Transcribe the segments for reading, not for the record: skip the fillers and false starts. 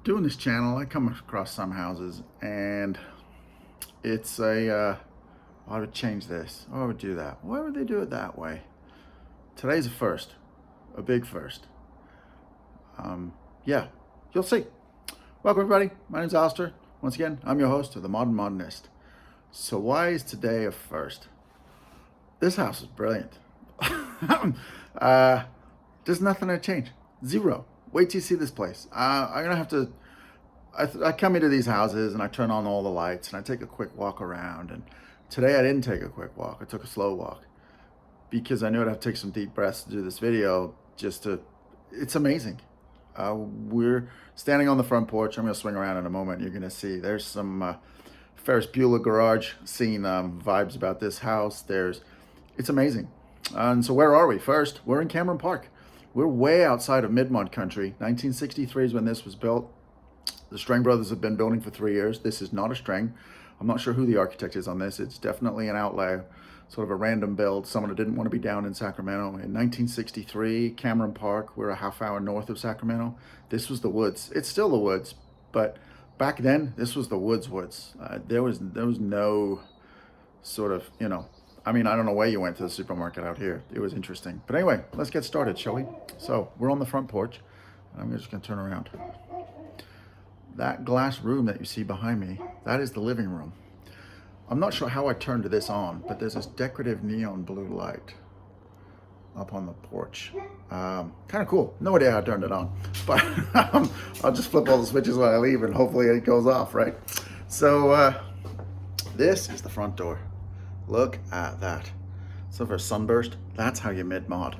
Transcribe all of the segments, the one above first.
doing this channel, I come across some houses and it's I would change this, or I would do that. Why would they do it that way? Today's a first, a big first. Yeah, you'll see. Welcome everybody, my name's Alister. Once again, I'm your host of The Modern Modernist. So why is today a first? This house is brilliant. There's nothing to change, zero. Wait till you see this place. I'm gonna have to, I come into these houses and I turn on all the lights and I take a quick walk around. And today I didn't take a quick walk, I took a slow walk because I knew I'd have to take some deep breaths to do this video it's amazing. We're standing on the front porch. I'm gonna swing around in a moment. You're gonna see there's some Ferris Bueller garage scene vibes about this house. It's amazing. And so where are we? First, we're in Cameron Park. We're way outside of mid-mod country. 1963 is when this was built. The Strang brothers have been building for 3 years. This is not a Strang. I'm not sure who the architect is on this. It's definitely an outlier, sort of a random build. Someone who didn't want to be down in Sacramento. In 1963, Cameron Park, we're a half hour north of Sacramento. This was the woods. It's still the woods, but back then, this was the woods. There was no sort of, I don't know where you went to the supermarket out here. It was interesting. But anyway, let's get started, shall we? So we're on the front porch. And I'm just gonna turn around. That glass room that you see behind me, that is the living room. I'm not sure how I turned this on, but there's this decorative neon blue light up on the porch. Kind of cool. No idea how I turned it on, but I'll just flip all the switches when I leave and hopefully it goes off, right? So this is the front door. Look at that. So for a sunburst, that's how you mid-mod.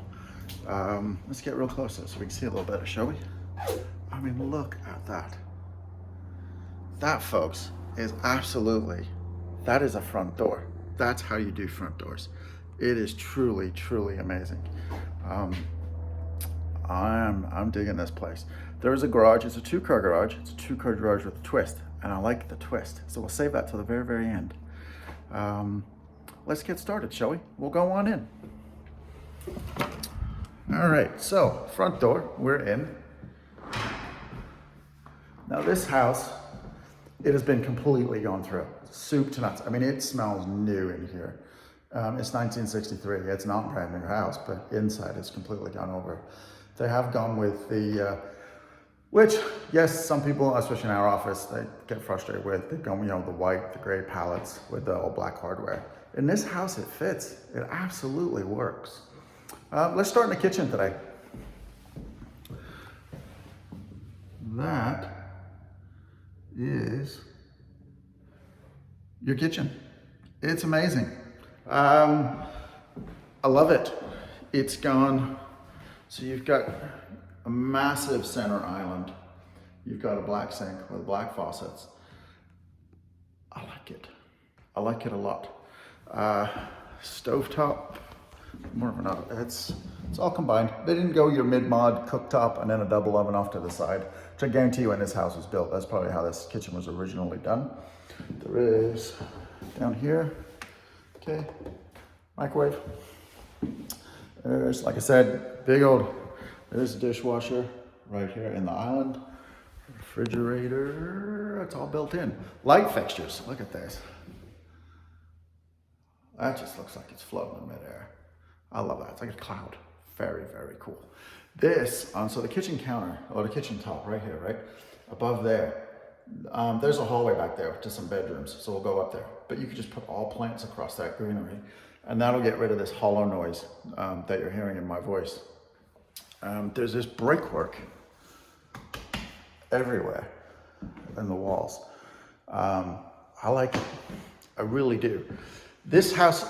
Let's get real close so we can see a little better, shall we? Look at that. That, folks, is that is a front door. That's how you do front doors. It is truly, truly amazing. I'm digging this place. There is a garage. It's a two-car garage. It's a two-car garage with a twist, and I like the twist. So we'll save that till the very, very end. Let's get started, shall we? We'll go on in. All right, so front door, we're in. Now this house, it has been completely gone through. Soup to nuts. it smells new in here. It's 1963. It's not a brand new house, but inside it's completely gone over. They have gone with the, which, yes, some people, especially in our office, they get frustrated with. They've gone, the white, the gray palettes with the all black hardware. In this house, it fits. It absolutely works. Let's start in the kitchen today. That is your kitchen. It's amazing. I love it. It's gone. So you've got a massive center island. You've got a black sink with black faucets. I like it. I like it a lot. Stovetop, more of an oven. It's all combined. They didn't go your mid-mod cooktop and then a double oven off to the side, which I guarantee you when this house was built, that's probably how this kitchen was originally done. There is, down here, okay, microwave. There's, like I said, there's a dishwasher right here in the island. Refrigerator, it's all built in. Light fixtures, look at this. That just looks like it's floating in midair. I love that. It's like a cloud. Very, very cool. This, so the kitchen counter, or the kitchen top right here, right? Above there, there's a hallway back there to some bedrooms, so we'll go up there. But you could just put all plants across that greenery, and that'll get rid of this hollow noise that you're hearing in my voice. There's this brickwork everywhere in the walls. I like it. I really do. This house,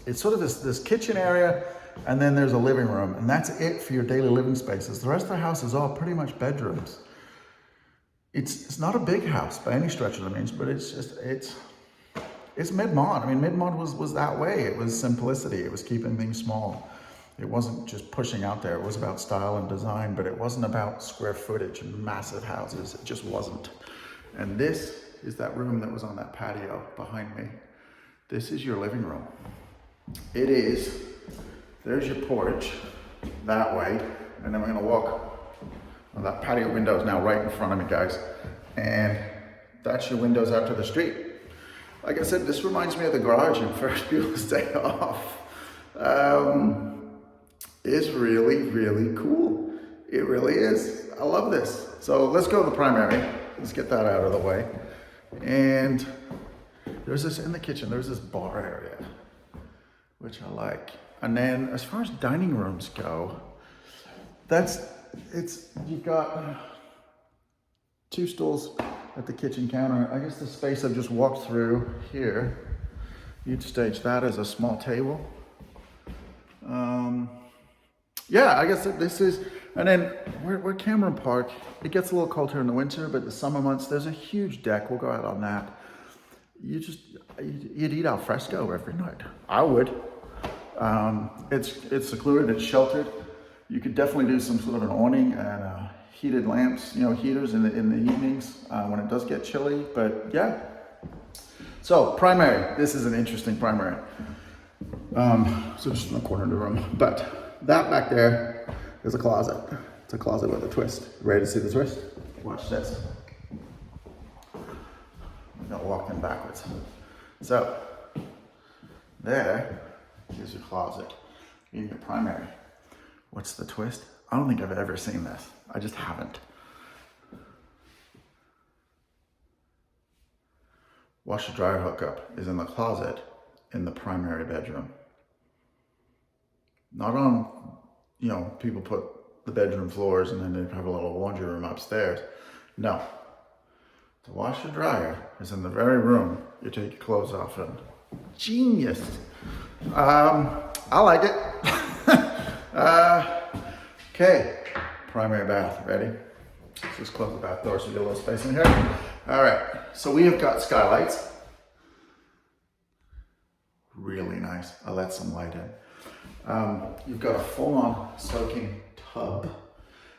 it's sort of this kitchen area, and then there's a living room, and that's it for your daily living spaces. The rest of the house is all pretty much bedrooms. It's not a big house by any stretch of the means, but it's mid-mod. Mid-mod was that way. It was simplicity. It was keeping things small. It wasn't just pushing out there. It was about style and design, but it wasn't about square footage and massive houses. It just wasn't. And this is that room that was on that patio behind me. This is your living room. There's your porch that way, and then we're gonna walk Well, that patio window is now right in front of me, guys. And that's your windows out to the street. Like I said, this reminds me of the garage in Ferris Bueller's Day Off. It's really, really cool. It really is. I love this. So let's go to the primary. Let's get that out of the way. And there's this in the kitchen, there's this bar area, which I like. And then as far as dining rooms go, you've got 2 stools at the kitchen counter. I guess the space I've just walked through here, you'd stage that as a small table. Yeah, I guess this is, and then we're Cameron Park. It gets a little colder in the winter, but the summer months, there's a huge deck. We'll go out on that. You'd eat al fresco every night. I would. It's secluded, it's sheltered. You could definitely do some sort of an awning and heated lamps, heaters in the evenings when it does get chilly, but yeah. So primary, this is an interesting primary. So just in the corner of the room, but that back there is a closet. It's a closet with a twist. Ready to see the twist? Watch this. I'm gonna walk in backwards. So there is your closet in your primary. What's the twist? I don't think I've ever seen this. I just haven't. Washer dryer hookup is in the closet in the primary bedroom. Not on, people put the bedroom floors and then they have a little laundry room upstairs. No. The washer dryer is in the very room you take your clothes off in. Genius. I like it. Okay, primary bath, ready? Let's just close the bath door so you get a little space in here. All right, so we have got skylights. Really nice. I let some light in. You've got a full-on soaking tub.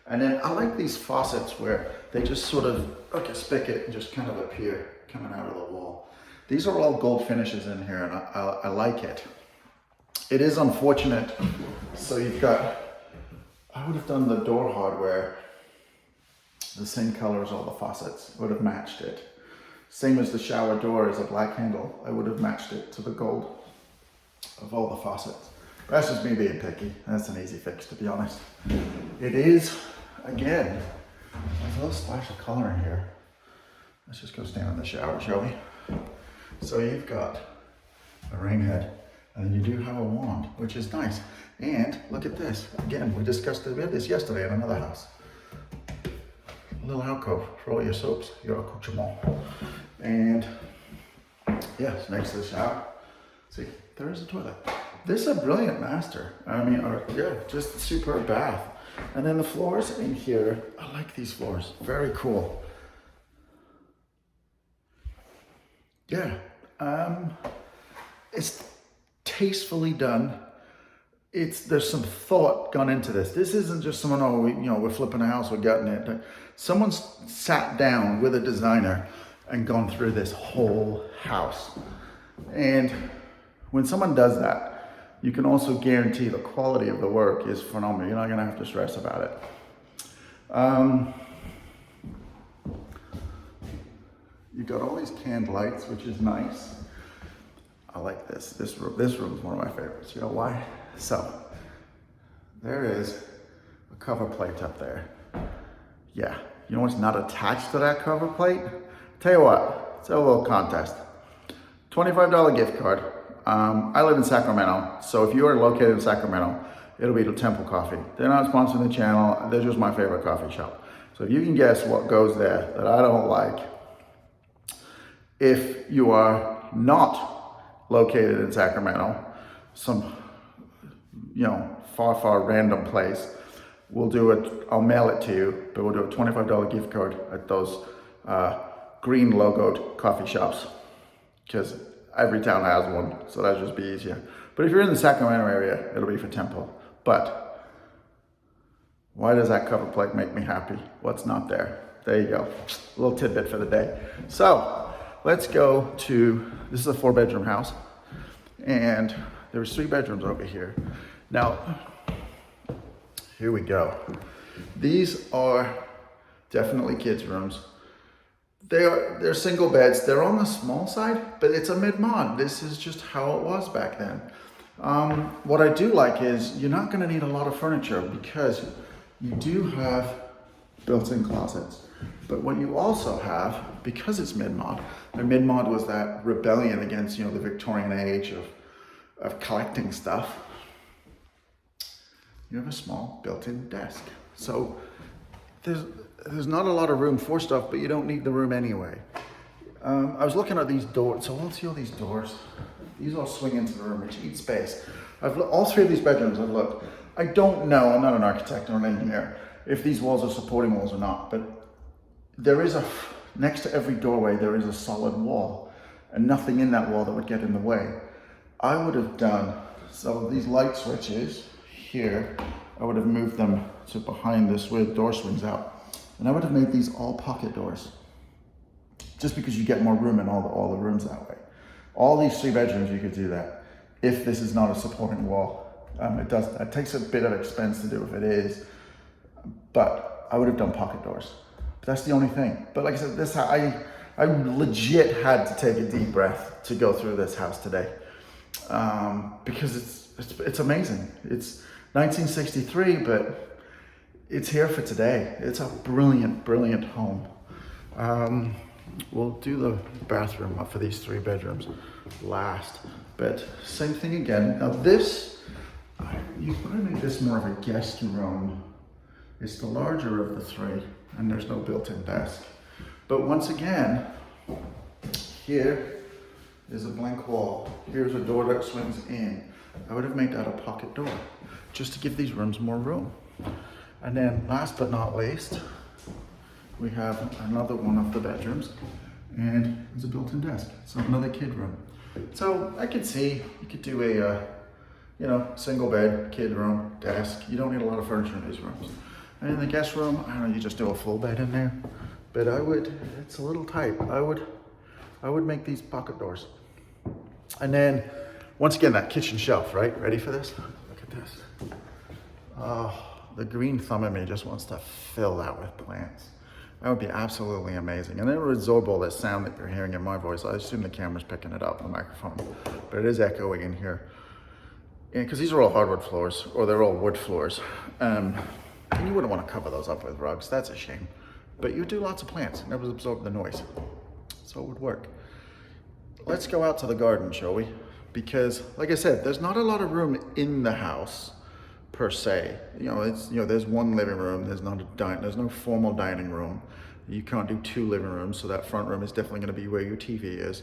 And then I like these faucets where they just sort of, like a spigot, and just kind of appear coming out of the wall. These are all gold finishes in here, and I like it. It is unfortunate. So you've got, I would have done the door hardware the same color as all the faucets. Would have matched it. Same as the shower door is a black handle. I would have matched it to the gold of all the faucets. That's just me being picky. That's an easy fix, to be honest. It is, again, there's a little splash of color in here. Let's just go stand in the shower, shall we? So you've got a rain head, and then you do have a wand, which is nice. And look at this. Again, we discussed this yesterday in another house. A little alcove for all your soaps, your accoutrement. And yeah, it's next to the shower. See, there is a toilet. This is a brilliant master. Just a superb bath. And then the floors in here, I like these floors. Very cool. Yeah, it's tastefully done. There's some thought gone into this. This isn't just someone, we're flipping a house, we're gutting it. Someone's sat down with a designer and gone through this whole house. And when someone does that, you can also guarantee the quality of the work is phenomenal. You're not gonna have to stress about it. You've got all these canned lights, which is nice. I like this. This room is one of my favorites. You know why? So, there is a cover plate up there. Yeah, you know what's not attached to that cover plate? Tell you what, it's a little contest. $25 gift card. I live in Sacramento, so if you are located in Sacramento, it'll be to Temple Coffee. They're not sponsoring the channel. They're just my favorite coffee shop. So if you can guess what goes there that I don't like, if you are not located in Sacramento, some far random place, I'll mail it to you, but we'll do a $25 gift card at those green logoed coffee shops, because every town has one, so that'll just be easier. But if you're in the Sacramento area, it'll be for Temple. But why does that cover plate make me happy? What's not there? There you go, a little tidbit for the day. So let's go to, this is a 4-bedroom house, and there's 3 bedrooms over here. Now, here we go. These are definitely kids' rooms. They're single beds. They're on the small side, but it's a mid-mod. This is just how it was back then. What I do like is you're not going to need a lot of furniture because you do have built-in closets. But what you also have, because it's mid-mod, and mid-mod was that rebellion against, the Victorian age of collecting stuff, you have a small built-in desk. So there's not a lot of room for stuff, but you don't need the room anyway. I was looking at these doors, so I'll see all these doors. These all swing into the room, which eat space. All three of these bedrooms I've looked. I don't know, I'm not an architect or an engineer, if these walls are supporting walls or not, but there is next to every doorway, there is a solid wall and nothing in that wall that would get in the way. I would have done, so these light switches here, I would have moved them to behind this where the door swings out. And I would have made these all pocket doors, just because you get more room in all the rooms that way. All these 3 bedrooms, you could do that if this is not a supporting wall. It takes a bit of expense to do if it is, but I would have done pocket doors. But that's the only thing. But like I said, I legit had to take a deep breath to go through this house today, because it's amazing. It's 1963, but it's here for today. It's a brilliant, brilliant home. We'll do the bathroom for these 3 bedrooms last, but same thing again. Now you could make this more of a guest room. It's the larger of the 3, and there's no built-in desk. But once again, here is a blank wall. Here's a door that swings in. I would have made that a pocket door, just to give these rooms more room. And then last but not least, we have another one of the bedrooms, and there's a built-in desk. So another kid room. So I could see you could do a, single bed, kid room, desk. You don't need a lot of furniture in these rooms. And in the guest room, I don't know, you just do a full bed in there. But it's a little tight. I would make these pocket doors. And then, once again, that kitchen shelf, right? Ready for this? Look at this. Oh, the green thumb in me just wants to fill that with plants. That would be absolutely amazing. And it would absorb all that sound that you're hearing in my voice. I assume the camera's picking it up, the microphone, but it is echoing in here. And because these are all hardwood floors, or they're all wood floors. And you wouldn't want to cover those up with rugs, that's a shame. But you do lots of plants, and that would absorb the noise. So it would work. Let's go out to the garden, shall we? Because, like I said, there's not a lot of room in the house per se. There's one living room, there's no formal dining room. You can't do 2 living rooms, so that front room is definitely going to be where your TV is.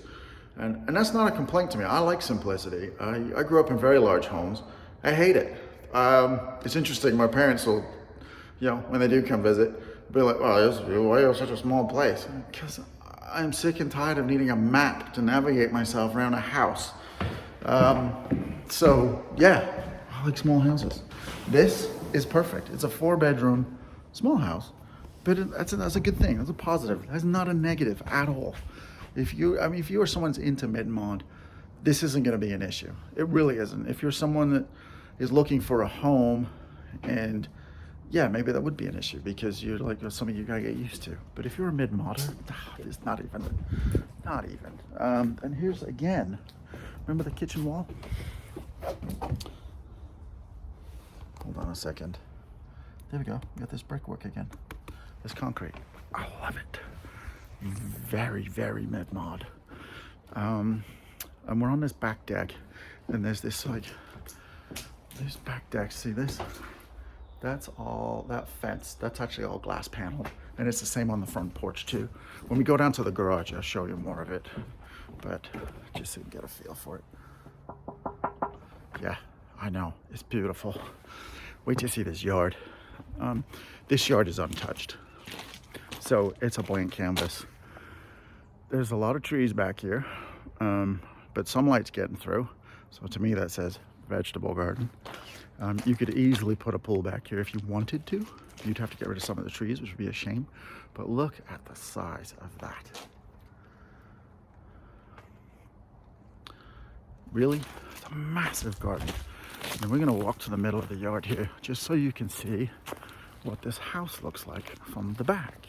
And that's not a complaint to me. I like simplicity. I grew up in very large homes. I hate it. It's interesting, my parents will, when they do come visit, be like, "Oh, why you have such a small place?" Because I'm sick and tired of needing a map to navigate myself around a house. So yeah, I like small houses. This is perfect. It's a 4-bedroom, small house, but that's a good thing. That's a positive. That's not a negative at all. If you are someone's into mid-mod, this isn't going to be an issue. It really isn't. If you're someone that is looking for a home, and yeah, maybe that would be an issue because you're like something you gotta get used to. But if you're a mid-modder, it's not even. And here's again, remember the kitchen wall? Hold on a second. There we go. We got this brickwork again. This concrete. I love it. Very, very mid-mod. And we're on this back deck, and there's this this back deck. See this? That's all, that fence, that's actually all glass paneled. And it's the same on the front porch too. When we go down to the garage, I'll show you more of it. But just so you can get a feel for it. Yeah, I know, it's beautiful. Wait till you see this yard. This yard is untouched. So it's a blank canvas. There's a lot of trees back here, but sunlight's getting through. So to me that says vegetable garden. You could easily put a pool back here if you wanted to. You'd have to get rid of some of the trees, which would be a shame. But look at the size of that. Really? It's a massive garden. And we're gonna walk to the middle of the yard here, just so you can see what this house looks like from the back.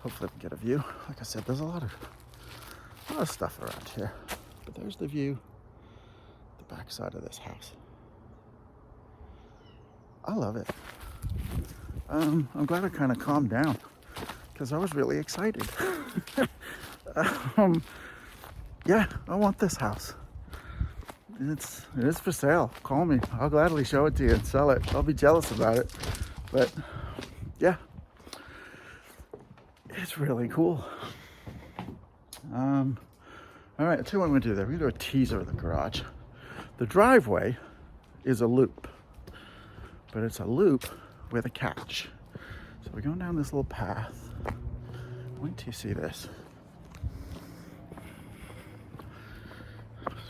Hopefully we can get a view. Like I said, there's a lot of stuff around here. But there's the view, the back side of this house. I love it. I'm glad I kind of calmed down because I was really excited. Yeah, I want this house. It is for sale. Call me. I'll gladly show it to you and sell it. I'll be jealous about it. But yeah, it's really cool. All right, I'll tell you what I'm gonna do there. We're gonna do a teaser of the garage. The driveway is a loop, but it's a loop with a catch. So we're going down this little path. Wait till you see this.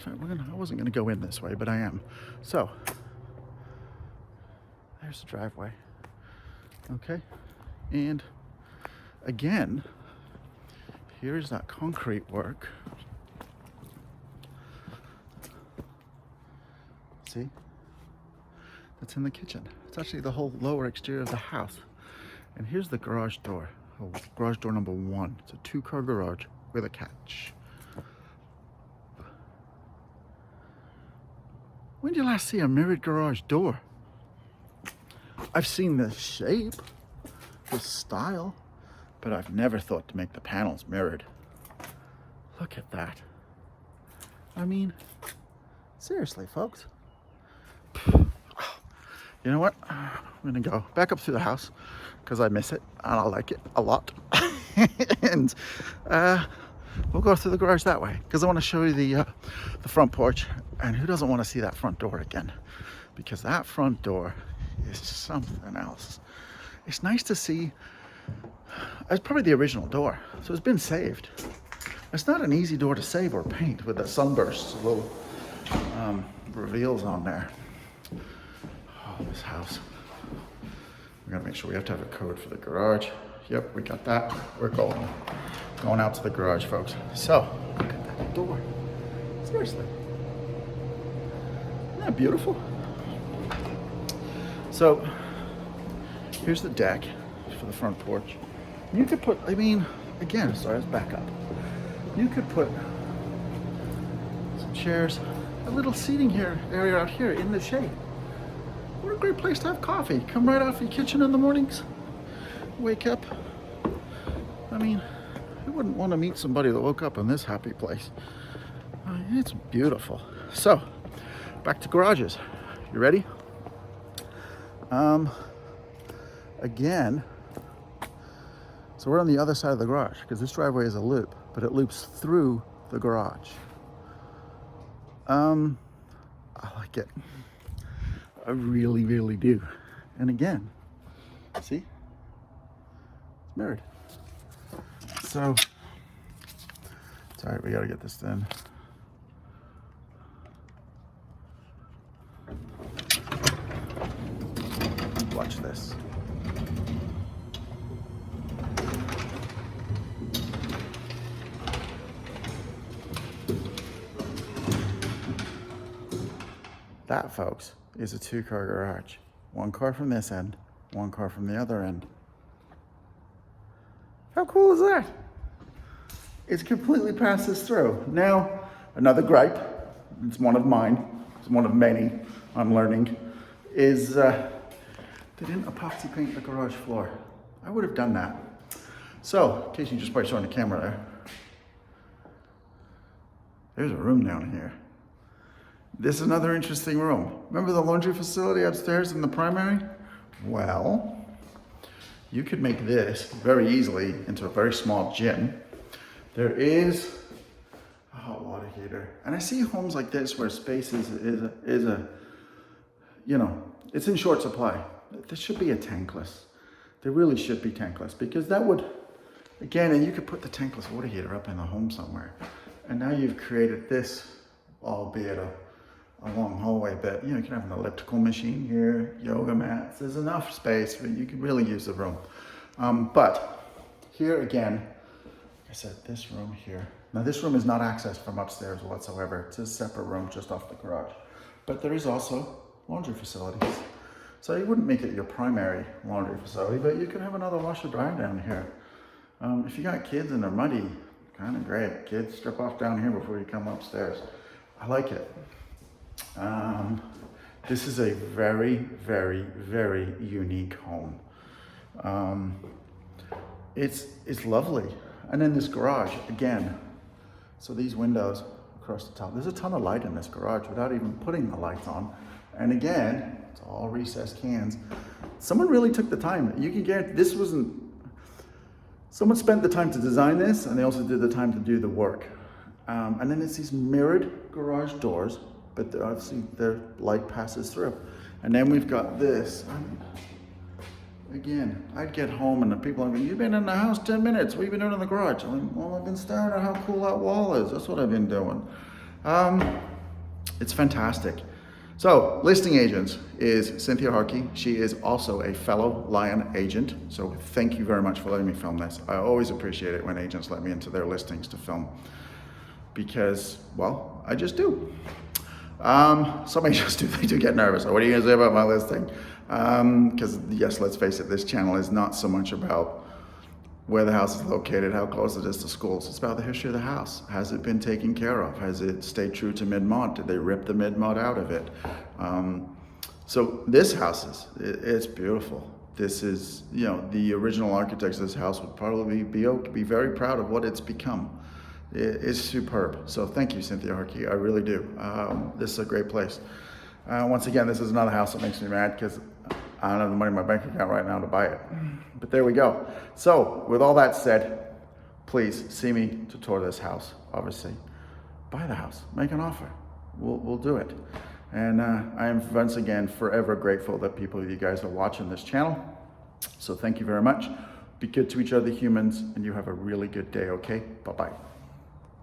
I wasn't gonna go in this way, but I am. So, there's the driveway. Okay, and again, here's that concrete work. See? That's in the kitchen. It's actually the whole lower exterior of the house. And here's the garage door. Oh, garage door number 1. It's a 2-car garage with a catch. When did you last see a mirrored garage door? I've seen this shape, this style, but I've never thought to make the panels mirrored. Look at that. I mean, seriously, folks. You know what? I'm gonna go back up through the house because I miss it and I like it a lot. And we'll go through the garage that way because I want to show you the front porch. And who doesn't want to see that front door again? Because that front door is something else. It's nice to see. It's probably the original door, so it's been saved. It's not an easy door to save or paint with the sunbursts, little reveals on there. Oh, this house. We gotta make sure we have to have a code for the garage. Yep, we got that. We're going out to the garage, folks. So, look at that door. Seriously. Isn't that beautiful? So, here's the deck for the front porch. You could put, I mean, again, sorry, let's back up. You could put some chairs, a little seating area out here in the shade. What a great place to have coffee. Come right off your kitchen in the mornings. Wake up. I mean, who wouldn't want to meet somebody that woke up in this happy place? It's beautiful. So, back to garages. You ready? Again, so we're on the other side of the garage because this driveway is a loop, but it loops through the garage. I like it. I really, really do. And again, see? It's mirrored. So, it's all right, we gotta get this done. Watch this. That, folks, is a 2-car garage. 1 car from this end, 1 car from the other end. How cool is that? It's completely passes through. Now, another gripe, it's one of mine, it's one of many I'm learning, is they didn't epoxy paint the garage floor. I would have done that. So, in case you just probably saw on the camera there, there's a room down here. This is another interesting room. Remember the laundry facility upstairs in the primary? Well, you could make this very easily into a very small gym. There is a hot water heater. And I see homes like this where space is a you know, it's in short supply. This should be a tankless. There really should be tankless because that would, again, and you could put the tankless water heater up in the home somewhere. And now you've created this, albeit a long hallway bit. You know, you can have an elliptical machine here, yoga mats. There's enough space, but you could really use the room. But here again, like I said, this room here. Now this room is not accessed from upstairs whatsoever. It's a separate room just off the garage. But there is also laundry facilities. So you wouldn't make it your primary laundry facility, but you could have another washer dryer down here. If you got kids and they're muddy, kind of great. Kids, strip off down here before you come upstairs. I like it. This is a very, very, very unique home. It's lovely. And then this garage, again, so these windows across the top, there's a ton of light in this garage without even putting the lights on. And again, it's all recessed cans. Someone really took the time. You can guarantee this wasn't, someone spent the time to design this, and they also did the time to do the work. And then it's these mirrored garage doors, but obviously their light passes through. And then we've got this. Again, I'd get home and the people are like, you've been in the house 10 minutes. What have you been doing in the garage? I'm like, well, I've been staring at how cool that wall is. That's what I've been doing. It's fantastic. So, listing agents is Cynthia Harkey. She is also a fellow Lyon agent. So thank you very much for letting me film this. I always appreciate it when agents let me into their listings to film because, well, I just do. Some agents do, they do get nervous. What are you gonna say about my listing? Because yes, let's face it, this channel is not so much about where the house is located, how close it is to schools. It's about the history of the house. Has it been taken care of? Has it stayed true to mid-mod? Did they rip the mid-mod out of it? So this house it's beautiful. This is, you know, the original architects of this house would probably be very proud of what it's become. It's superb. So thank you, Cynthia Harkey. I really do. This is a great place. Once again, this is another house that makes me mad because I don't have the money in my bank account right now to buy it. But there we go. So with all that said, please see me to tour this house. Obviously, buy the house, make an offer. We'll do it. And I am once again forever grateful that you guys are watching this channel. So thank you very much. Be good to each other, humans, and you have a really good day, okay? Bye-bye.